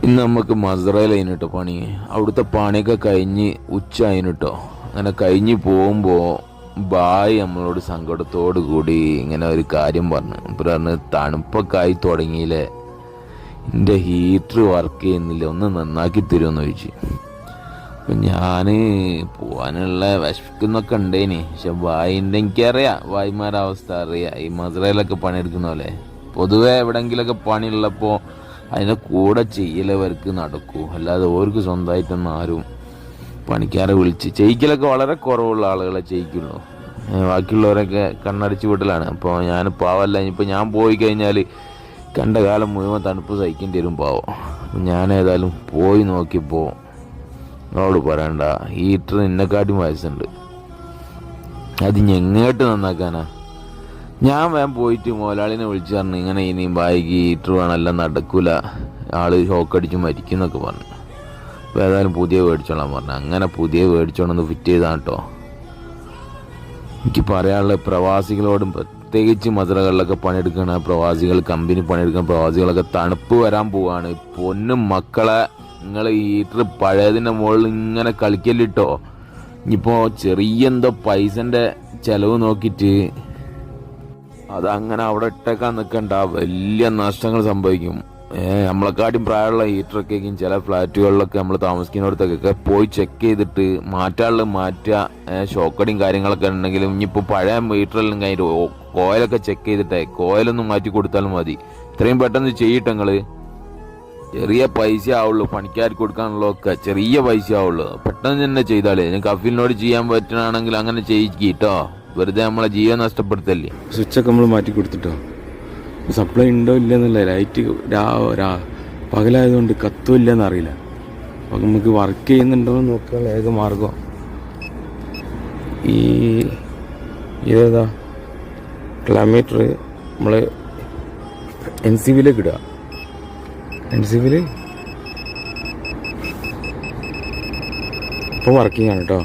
ഇന്ന് നമുക്ക് മസ്റയിലായിന് കേട്ടോ പണി. അവിടുത്തെ പണിയൊക്കെ കഴിഞ്ഞ് ഉച്ച ആയിന് കേട്ടോ. അങ്ങനെ കഴിഞ്ഞ് പോകുമ്പോൾ ബായ് നമ്മളോട് സങ്കടത്തോടു കൂടി ഇങ്ങനെ ഒരു കാര്യം പറഞ്ഞു. തണുപ്പൊക്കെ ആയി തുടങ്ങിയില്ലേ, എൻ്റെ ഹീറ്റർ വർക്ക് ചെയ്യുന്നില്ല, ഒന്ന് നന്നാക്കി തരുമെന്ന് ചോദിച്ചു. അപ്പം ഞാൻ പോകാനുള്ള വിശക്കുന്നൊക്കെ ഉണ്ടേനി. പക്ഷെ ബായിൻ്റെ എനിക്കറിയാം, ബായിമാരുടെ അവസ്ഥ അറിയാം. ഈ മസ്റയിലൊക്കെ പണിയെടുക്കുന്ന പോലെ പൊതുവെ എവിടെയെങ്കിലൊക്കെ പണിയുള്ളപ്പോൾ അതിൻ്റെ കൂടെ ചെയ്യലവർക്ക് നടക്കൂ, അല്ലാതെ ഓർക്ക് സ്വന്തമായിട്ടൊന്നും ആരും പണിക്കാരെ വിളിച്ച് ചെയ്യിക്കലൊക്കെ വളരെ കുറവുള്ള ആളുകളെ ചെയ്യിക്കുള്ളൂ. ബാക്കിയുള്ളവരൊക്കെ കണ്ണടച്ച് വീട്ടിലാണ്. അപ്പോൾ ഞാൻ പാവല്ല, ഇനിയിപ്പോൾ ഞാൻ പോയി കഴിഞ്ഞാൽ കണ്ട കാലം മുഴുവൻ തണുപ്പ് സഹിക്കേണ്ടി വരും പാവം. ഞാൻ ഏതായാലും പോയി നോക്കിയപ്പോൾ അവളോട് പറയണ്ട, ഹീറ്റർ എന്നെക്കാട്ടും വയസ്സുണ്ട്, അത് എങ്ങോട്ട് നന്നാക്കാനാ. ഞാൻ വേഗം പോയിട്ട് മുതലാളിനെ വിളിച്ചു പറഞ്ഞു, ഇങ്ങനെ ഇനി ബായിക്ക് ഹീറ്റർ വേണമെല്ലാം നടക്കൂല, ആള് ഷോക്കടിച്ച് മരിക്കുന്നൊക്കെ പറഞ്ഞു. അപ്പോൾ ഏതായാലും പുതിയ മേടിച്ചോളാൻ പറഞ്ഞു. അങ്ങനെ പുതിയ മേടിച്ചോണമെന്ന് ഫിറ്റ് ചെയ്താണ് കേട്ടോ. എനിക്ക് പറയാനുള്ള പ്രവാസികളോടും, പ്രത്യേകിച്ച് മസ്റകളിലൊക്കെ പണിയെടുക്കുന്ന പ്രവാസികൾ, കമ്പനി പണിയെടുക്കുന്ന പ്രവാസികളൊക്കെ തണുപ്പ് വരാൻ പോവാണ്. പൊന്നും മക്കളെ, നിങ്ങൾ ഹീറ്റർ പഴയതിൻ്റെ മുകളിൽ ഇങ്ങനെ കളിക്കല്ലിട്ടോ. ഇനിയിപ്പോൾ ചെറിയ എന്തോ പൈസൻ്റെ ചിലവ് നോക്കിയിട്ട് അതങ്ങനെ അവിടെ ഇട്ടേക്കാൻ നിൽക്കണ്ട, വലിയ നഷ്ടങ്ങൾ സംഭവിക്കും. നമ്മളെക്കാട്ടും പ്രായമുള്ള ഹീറ്ററൊക്കെ ചില ഫ്ലാറ്റുകളിലൊക്കെ നമ്മൾ താമസിക്കുന്നിടത്തൊക്കെ പോയി ചെക്ക് ചെയ്തിട്ട് മാറ്റാനുള്ള മാറ്റുക. ഷോക്കടിയും കാര്യങ്ങളൊക്കെ ഉണ്ടെങ്കിലും ഇനിയിപ്പോൾ പഴയ ഹീറ്ററെല്ലാം കഴിഞ്ഞിട്ട് കോയിലൊക്കെ ചെക്ക് ചെയ്തിട്ടേ കോയിലൊന്നും മാറ്റി കൊടുത്താലും മതി. ഇത്രയും പെട്ടെന്ന് ചെയ്യട്ടെ നിങ്ങൾ. ചെറിയ പൈസ ആവുള്ളൂ, പണിക്കാർക്ക് കൊടുക്കാനുള്ളതൊക്കെ ചെറിയ പൈസ ആവുള്ളൂ. പെട്ടെന്ന് തന്നെ ചെയ്താലേ. കഫീലിനോട് ചെയ്യാൻ പറ്റണമെങ്കിൽ അങ്ങനെ ചെയ്യിട്ടോ, വെറുതെ നമ്മളെ ജീവൻ നഷ്ടപ്പെടുത്തല്ലേ. സ്വിച്ചൊക്കെ നമ്മൾ മാറ്റി കൊടുത്തിട്ടോ. സപ്ലൈ ഉണ്ടോ ഇല്ലെന്നല്ല, ലൈറ്റ് പകലായതുകൊണ്ട് കത്തോ ഇല്ലെന്ന് അറിയില്ല. അപ്പം നമുക്ക് വർക്ക് ചെയ്യുന്നുണ്ടോ എന്ന് നോക്കാനുള്ള ഏക മാർഗം ഇതേതാ കിലോമീറ്റർ നമ്മൾ NCBയിലേക്ക് ഇടുക. NCBയിൽ ഇപ്പോൾ വർക്കിംഗ് ആണ് കേട്ടോ.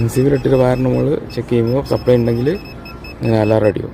NCBയിൽ ഇട്ടിട്ട് വയറിന് നമ്മൾ ചെക്ക് ചെയ്യുമ്പോൾ സപ്ലൈ ഉണ്ടെങ്കിൽ അലാറം അടിക്കും.